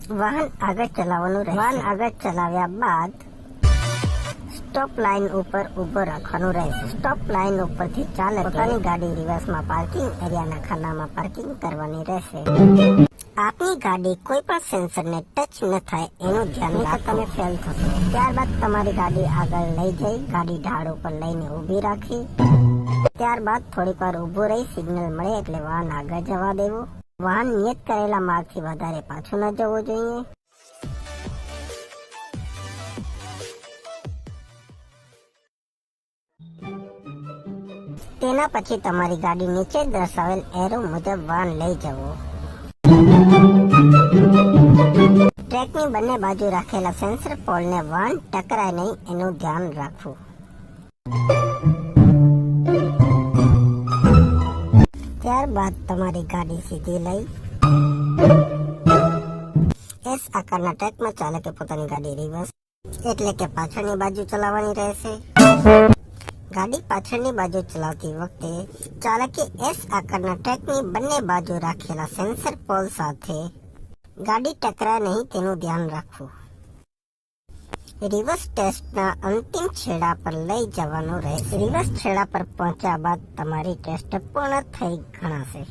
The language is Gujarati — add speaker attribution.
Speaker 1: વાહન આગળ ચલાવવાનું રહેશે. વાહન આગળ ચલાવ્યા બાદ સ્ટોપ લાઇન ઉપર ઉભો રાખવાનું રહેશે. સ્ટોપ લાઇન ઉપરથી ચાલકે પોતાની ગાડી રિવર્સમાં પાર્કિંગ એરિયાના ખાનામાં પાર્કિંગ કરવાની રહેશે. આપની ગાડી કોઈ પણ સેન્સરને ટચ ન થાય એનું ધ્યાન રાખો, તમે ફેલ થશો. ત્યારબાદ તમારી ગાડી આગળ લઈ જઈ ગાડી ઢાળ ઉપર લઈને ઊભી રાખી. ત્યારબાદ થોડીક વાર ઊભું રહી સિગ્નલ મળે એટલે વાહન આગળ જવા દેવું. વાહન નિયત કરેલા માર્ગથી વધારે પાછું ન જવું જોઈએ. તેના પછી તમારી ગાડી નીચે દર્શાવેલ એરો મુજબ વાહન લઈ જવું. ટ્રેકની બંને બાજુ રાખેલા સેન્સર પોલને વાહન ટકરાય નહીં એનું ધ્યાન રાખવું. ત્યારબાદ તમારી ગાડી સીધી લઈ એસ આકારના ટ્રેકમાં ચાલકે પોતાની ગાડી રિવર્સ એટલે કે પાછળની બાજુ ચલાવવાની રહેશે. ગાડી પાછળની બાજુ ચલાવતી વખતે ચાલકે એસ આકારના ટ્રેકની બંને બાજુ રાખેલા સેન્સર પોલ સાથે ગાડી ટકરાય નહીં તેનું ધ્યાન રાખવું. રિવર્સ ટેસ્ટના અંતિમ છેડા પર લઈ જવાનું રહેશે. રિવર્સ છેડા પર પહોંચ્યા બાદ તમારી ટેસ્ટ પૂર્ણ થઈ ગણાશે.